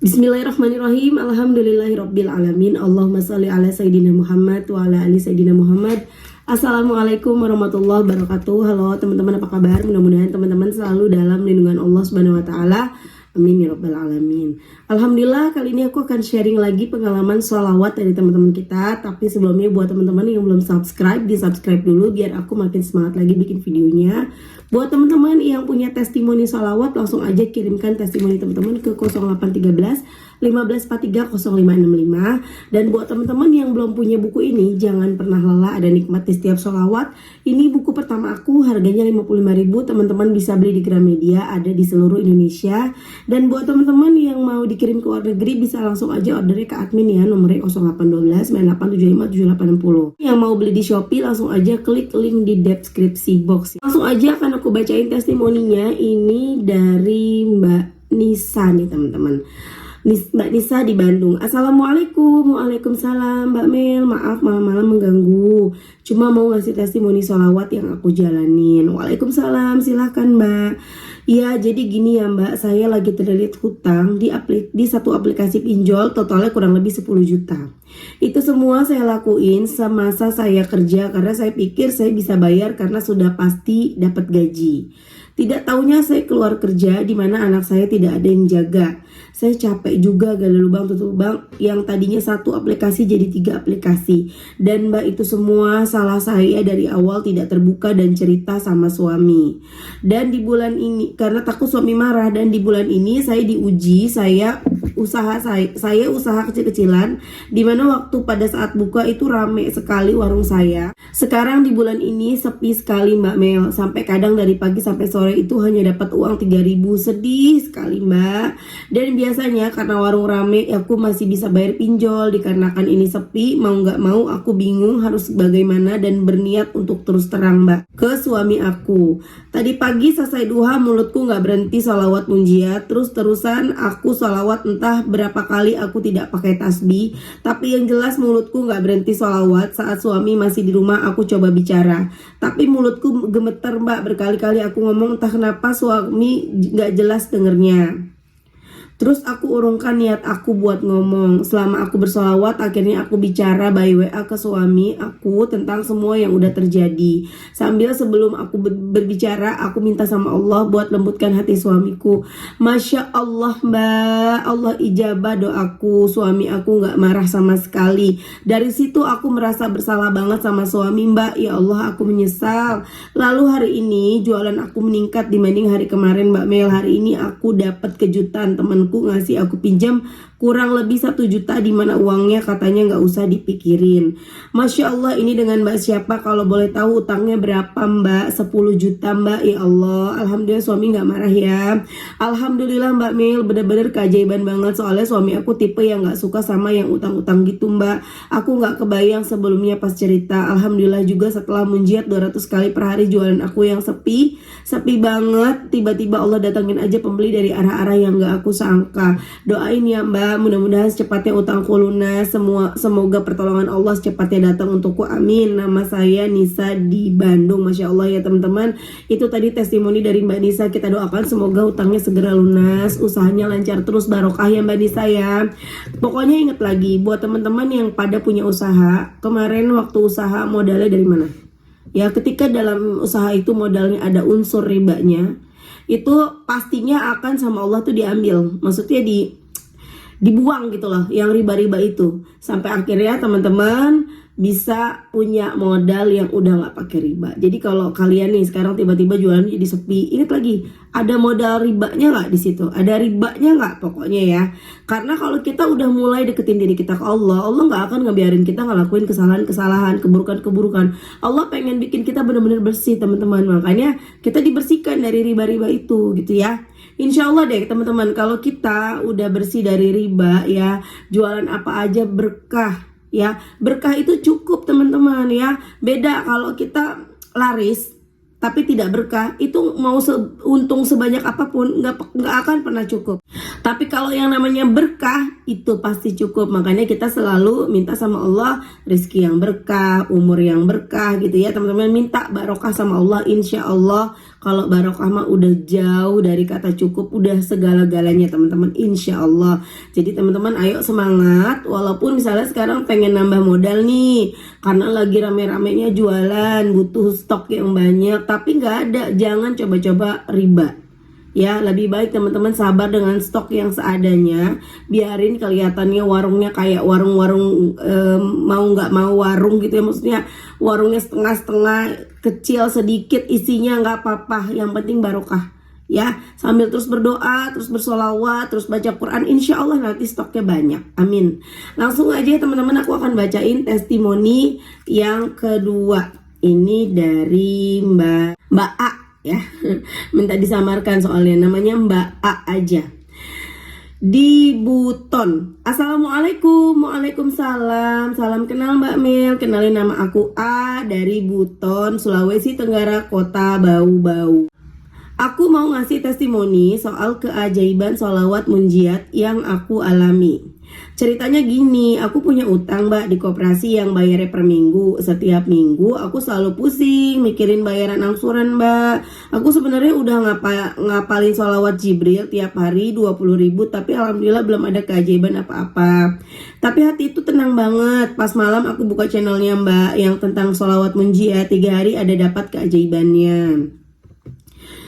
Bismillahirrahmanirrahim. Alhamdulillahirabbil alamin. Allahumma shalli ala sayidina Muhammad wa ala ali sayidina Muhammad. Assalamualaikum warahmatullahi wabarakatuh. Halo teman-teman, apa kabar? Mudah-mudahan teman-teman selalu dalam lindungan Allah Subhanahu wa taala. Amin ya rabbal alamin. Alhamdulillah, kali ini aku akan sharing lagi pengalaman sholawat dari teman-teman kita. Tapi sebelumnya buat teman-teman yang belum subscribe, di subscribe dulu biar aku makin semangat lagi bikin videonya. Buat teman-teman yang punya testimoni sholawat, langsung aja kirimkan testimoni teman-teman ke 0813 1543 0565. Dan buat teman-teman yang belum punya buku ini, jangan pernah lelah ada nikmat di setiap sholawat. Ini buku pertama aku, harganya 55.000. Teman-teman bisa beli di Gramedia, ada di seluruh Indonesia. Dan buat teman-teman yang mau dikirim ke luar negeri, bisa langsung aja ordernya ke admin ya, nomornya 0812 9875 7860. Yang mau beli di Shopee, langsung aja klik link di deskripsi box. Langsung aja akan aku bacain testimoninya. Ini dari Mbak Nisa nih teman-teman. Mbak Nisa di Bandung. Assalamualaikum. Waalaikumsalam Mbak Mel, maaf malam-malam mengganggu, cuma mau ngasih testimoni sholawat yang aku jalanin. Waalaikumsalam, silahkan Mbak. Ya, jadi gini ya Mbak, saya lagi terlilit hutang di satu aplikasi pinjol, totalnya kurang lebih 10 juta. Itu semua saya lakuin semasa saya kerja karena saya pikir saya bisa bayar karena sudah pasti dapat gaji. Tidak taunya saya keluar kerja di mana anak saya tidak ada yang jaga. Saya capek juga gali lubang tutup lubang, yang tadinya satu aplikasi jadi 3 aplikasi. Dan Mbak, itu semua salah saya dari awal tidak terbuka dan cerita sama suami. Dan di bulan ini karena takut suami marah, dan di bulan ini saya diuji, saya usaha kecil-kecilan, dimana waktu pada saat buka itu rame sekali warung saya. Sekarang di bulan ini sepi sekali Mbak Mel, sampai kadang dari pagi sampai sore itu hanya dapat uang 3.000. Sedih sekali Mbak. Dan biasanya karena warung rame, aku masih bisa bayar pinjol. Dikarenakan ini sepi, mau gak mau aku bingung harus bagaimana, dan berniat untuk terus terang Mbak ke suami aku. Tadi pagi selesai duha, mulutku gak berhenti sholawat munjiat, terus-terusan aku sholawat entah berapa kali aku tidak pakai tasbih. Tapi yang jelas mulutku gak berhenti sholawat. Saat suami masih di rumah aku coba bicara, tapi mulutku gemeter Mbak. Berkali-kali aku ngomong, entah kenapa suami gak jelas dengernya. Terus aku urungkan niat aku buat ngomong. Selama aku bersolawat, akhirnya aku bicara by WA ke suami aku tentang semua yang udah terjadi. Sambil sebelum aku berbicara, aku minta sama Allah buat lembutkan hati suamiku. Masya Allah Mbak, Allah ijabah doaku. Suami aku gak marah sama sekali. Dari situ aku merasa bersalah banget sama suami Mbak. Ya Allah, aku menyesal. Lalu hari ini jualan aku meningkat dibanding hari kemarin Mbak Mel. Hari ini aku dapat kejutan, temanku ngasih aku pinjam kurang lebih 1 juta, dimana uangnya katanya nggak usah dipikirin. Masya Allah, ini dengan Mbak siapa? Kalau boleh tahu utangnya berapa Mbak? 10 juta Mbak. Ya Allah, alhamdulillah suami nggak marah ya. Alhamdulillah Mbak Mel, bener-bener keajaiban banget. Soalnya suami aku tipe yang nggak suka sama yang utang-utang gitu Mbak. Aku nggak kebayang sebelumnya pas cerita. Alhamdulillah juga setelah munjiat 200 kali per hari jualan aku yang sepi banget, tiba-tiba Allah datangin aja pembeli dari arah-arah yang nggak aku sangka. Doain ya Mbak, mudah-mudahan secepatnya utangku lunas. Semoga pertolongan Allah secepatnya datang untukku, amin. Nama saya Nisa di Bandung. Masya Allah ya teman-teman, itu tadi testimoni dari Mbak Nisa. Kita doakan semoga utangnya segera lunas, usahanya lancar terus, barokah ya Mbak Nisa ya. Pokoknya ingat lagi buat teman-teman yang pada punya usaha, kemarin waktu usaha modalnya dari mana? Ya, ketika dalam usaha itu modalnya ada unsur ribanya, itu pastinya akan sama Allah tuh diambil. Maksudnya dibuang gitu loh, yang riba-riba itu. Sampai akhirnya teman-teman bisa punya modal yang udah gak pakai riba. Jadi kalau kalian nih sekarang tiba-tiba jualan jadi sepi, ingat lagi, ada modal ribanya gak di situ? Ada ribanya gak? Pokoknya ya. Karena kalau kita udah mulai deketin diri kita ke Allah, Allah gak akan ngebiarin kita ngelakuin kesalahan-kesalahan, keburukan-keburukan. Allah pengen bikin kita benar-benar bersih teman-teman. Makanya kita dibersihkan dari riba-riba itu gitu ya. Insya Allah deh teman-teman, kalau kita udah bersih dari riba ya, jualan apa aja berkah ya. Berkah itu cukup teman-teman ya. Beda kalau kita laris tapi tidak berkah, itu mau untung sebanyak apapun nggak akan pernah cukup. Tapi kalau yang namanya berkah itu pasti cukup. Makanya kita selalu minta sama Allah rezeki yang berkah, umur yang berkah gitu ya teman-teman. Minta barokah sama Allah. Insya Allah kalau barokah mah udah jauh dari kata cukup, udah segala-galanya teman-teman, insya Allah. Jadi teman-teman ayo semangat. Walaupun misalnya sekarang pengen nambah modal nih karena lagi rame-ramenya jualan, butuh stok yang banyak, tapi nggak ada, jangan coba-coba riba. Ya, lebih baik teman-teman sabar dengan stok yang seadanya. Biarin kelihatannya warungnya kayak warung-warung mau nggak mau warung gitu ya. Maksudnya warungnya setengah-setengah, kecil sedikit, isinya nggak apa-apa. Yang penting barokah. Ya, sambil terus berdoa, terus bersolawat, terus baca Quran, insya Allah nanti stoknya banyak. Amin. Langsung aja teman-teman, aku akan bacain testimoni yang kedua. Ini dari Mbak A. Ya, minta disamarkan soalnya, namanya Mbak A aja di Buton. Assalamualaikum. Waalaikumsalam. Salam kenal Mbak Mel. Kenalin, nama aku A dari Buton, Sulawesi Tenggara, Kota Bau-Bau. Aku mau ngasih testimoni soal keajaiban sholawat munjiat yang aku alami. Ceritanya gini, aku punya utang Mbak di koperasi yang bayarnya per minggu. Setiap minggu aku selalu pusing mikirin bayaran angsuran Mbak. Aku sebenarnya udah ngapalin sholawat Jibril tiap hari 20.000, tapi alhamdulillah belum ada keajaiban apa-apa. Tapi hati itu tenang banget pas malam aku buka channelnya Mbak yang tentang sholawat munjiat, 3 hari ada dapat keajaibannya.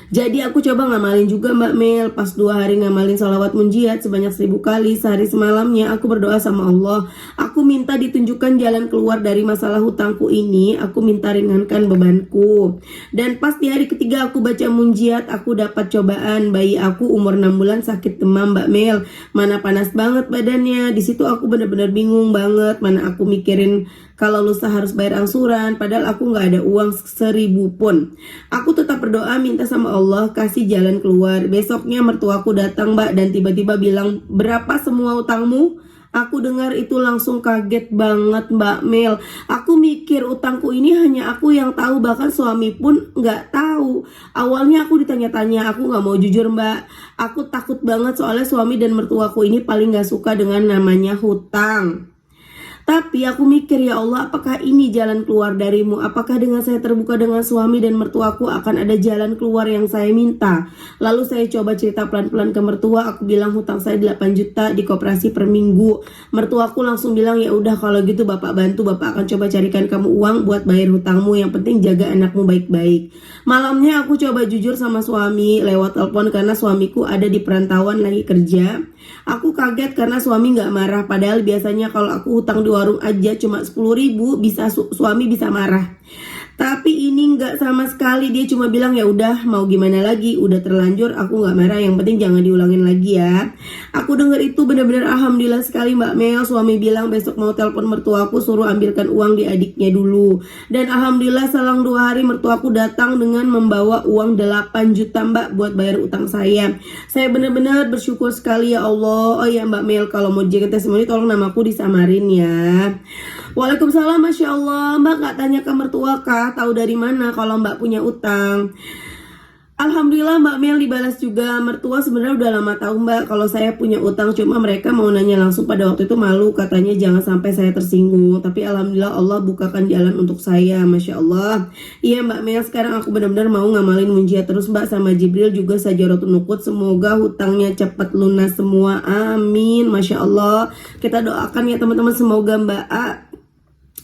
Jadi aku coba ngamalin juga Mbak Mel. Pas 2 hari ngamalin sholawat munjiat sebanyak 1000 kali sehari semalamnya, aku berdoa sama Allah. Aku minta ditunjukkan jalan keluar dari masalah hutangku ini. Aku minta ringankan bebanku. Dan pas di hari ketiga aku baca munjiat, aku dapat cobaan. Bayi aku umur 6 bulan sakit demam Mbak Mel. Mana panas banget badannya. Di situ aku benar-benar bingung banget. Mana aku mikirin kalau lusa harus bayar angsuran, padahal aku nggak ada uang 1000 pun. Aku tetap berdoa minta sama Allah kasih jalan keluar. Besoknya mertuaku datang Mbak dan tiba-tiba bilang, berapa semua utangmu? Aku dengar itu langsung kaget banget Mbak Mel. Aku mikir utangku ini hanya aku yang tahu, bahkan suami pun nggak tahu. Awalnya aku ditanya-tanya, aku nggak mau jujur Mbak. Aku takut banget soalnya suami dan mertuaku ini paling nggak suka dengan namanya hutang. Tapi aku mikir, ya Allah, apakah ini jalan keluar darimu? Apakah dengan saya terbuka dengan suami dan mertuaku akan ada jalan keluar yang saya minta? Lalu saya coba cerita pelan-pelan ke mertua. Aku bilang hutang saya 8 juta di koperasi per minggu. Mertuaku langsung bilang, ya udah kalau gitu Bapak bantu. Bapak akan coba carikan kamu uang buat bayar hutangmu. Yang penting jaga anakmu baik-baik. Malamnya aku coba jujur sama suami lewat telepon karena suamiku ada di perantauan lagi kerja. Aku kaget karena suami gak marah. Padahal biasanya kalau aku hutang di warung aja cuma 10.000 bisa suami bisa marah. Tapi ini nggak sama sekali, dia cuma bilang ya udah mau gimana lagi, udah terlanjur, aku nggak marah, yang penting jangan diulangin lagi ya. Aku dengar itu benar-benar alhamdulillah sekali Mbak Mel. Suami bilang besok mau telepon mertuaku suruh ambilkan uang di adiknya dulu. Dan alhamdulillah selang 2 hari mertuaku datang dengan membawa uang 8 juta Mbak buat bayar utang saya. Saya benar-benar bersyukur sekali ya Allah. Oh ya Mbak Mel, kalau mau jaga testimoni tolong namaku disamarin ya. Waalaikumsalam, Masya Allah. Mbak gak tanya ke mertua kah? Tahu dari mana kalau Mbak punya utang? Alhamdulillah Mbak Mel dibalas juga. Mertua sebenarnya udah lama tahu Mbak kalau saya punya utang. Cuma mereka mau nanya langsung pada waktu itu malu. Katanya jangan sampai saya tersinggung. Tapi alhamdulillah Allah bukakan jalan untuk saya. Masya Allah. Iya Mbak Mel, sekarang aku benar-benar mau ngamalin munjiat terus Mbak. Sama Jibril juga sajarotul nukut. Semoga hutangnya cepat lunas semua. Amin. Masya Allah. Kita doakan ya teman-teman. Semoga Mbak A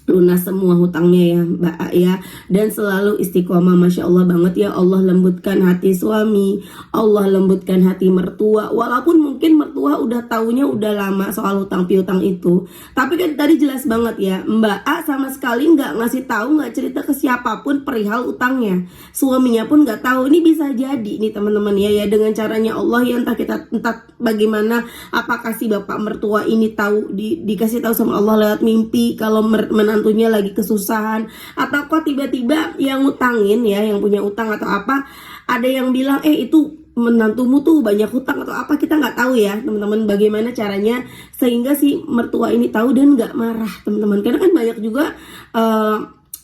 lunas semua hutangnya ya Mbak A ya. Dan selalu istiqomah. Masya Allah banget ya. Allah lembutkan hati suami, Allah lembutkan hati mertua. Walaupun mungkin mertua udah taunya udah lama soal hutang piutang itu, tapi kan tadi jelas banget ya, Mbak A sama sekali nggak ngasih tahu, nggak cerita ke siapapun perihal utangnya. Suaminya pun nggak tahu. Ini bisa jadi nih teman-teman ya dengan caranya Allah ya. Entah bagaimana, apakah si bapak mertua ini tahu dikasih tahu sama Allah lewat mimpi kalau menantunya lagi kesusahan, atau kok tiba-tiba yang ngutangin ya, yang punya utang atau apa, ada yang bilang itu menantumu tuh banyak hutang atau apa, kita nggak tahu ya teman-teman bagaimana caranya sehingga si mertua ini tahu dan nggak marah teman-teman. Karena kan banyak juga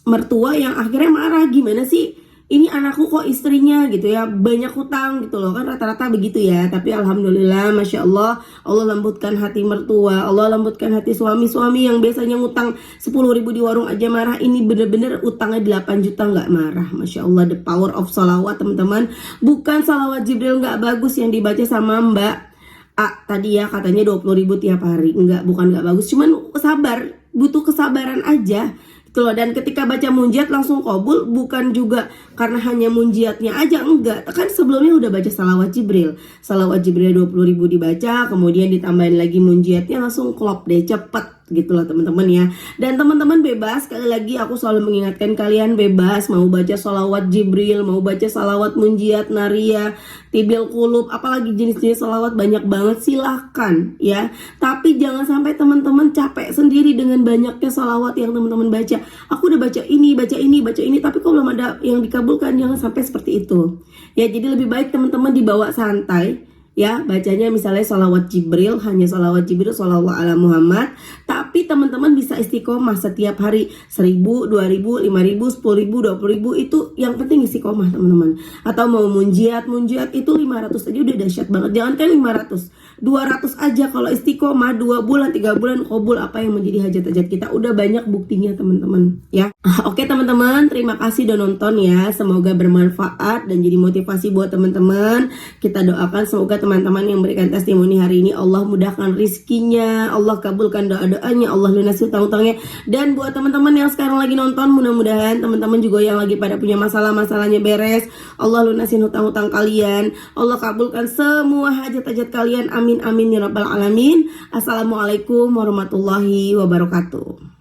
mertua yang akhirnya marah, gimana sih ini anakku kok istrinya gitu ya banyak hutang gitu loh, kan rata-rata begitu ya. Tapi alhamdulillah, masya Allah, Allah lembutkan hati mertua, Allah lembutkan hati suami-suami yang biasanya ngutang 10.000 di warung aja marah, ini bener-bener utangnya 8 juta nggak marah. Masya Allah, the power of salawat teman-teman. Bukan salawat Jibril nggak bagus yang dibaca sama Mbak tadi ya, katanya 20.000 tiap hari. Enggak, bukan nggak bagus, cuman sabar, butuh kesabaran aja gitu loh. Dan ketika baca munjiat langsung kabul, bukan juga karena hanya munjiatnya aja, enggak. Kan sebelumnya udah baca salawat Jibril 20.000 dibaca, kemudian ditambahin lagi munjiatnya, langsung klop deh, cepet gitu loh teman-teman ya. Dan teman-teman bebas, sekali lagi aku selalu mengingatkan kalian, bebas mau baca salawat Jibril, mau baca salawat munjiat, naria, tibil kulub, apalagi jenis-jenis salawat banyak banget, silahkan ya. Tapi jangan sampai teman-teman capek sendiri dengan banyaknya salawat yang teman-teman baca. Aku udah baca ini, tapi kok belum ada yang dikabulkan. Jangan sampai seperti itu ya. Jadi lebih baik teman-teman dibawa santai ya, bacanya misalnya sholawat Jibril, hanya sholawat Jibril, sholawat ala Muhammad. Tapi teman-teman bisa istiqomah setiap hari 1.000, 2.000, 5.000, 10.000, 20.000, itu yang penting istiqomah teman-teman. Atau mau munjiat itu 500 aja udah dahsyat banget. Jangan kan 500, 200 aja kalau istiqomah 2 bulan, 3 bulan kabul apa yang menjadi hajat-hajat kita. Udah banyak buktinya teman-teman ya. Oke teman-teman, terima kasih udah nonton ya. Semoga bermanfaat dan jadi motivasi buat teman-teman. Kita doakan semoga teman-teman yang berikan testimoni hari ini Allah mudahkan rizkinya, Allah kabulkan doa-doanya, Allah lunasi utang-utangnya. Dan buat teman-teman yang sekarang lagi nonton, mudah-mudahan teman-teman juga yang lagi pada punya masalahnya beres, Allah lunasin hutang-hutang kalian, Allah kabulkan semua hajat-hajat kalian, amin amin ya rabbal alamin. Assalamualaikum warahmatullahi wabarakatuh.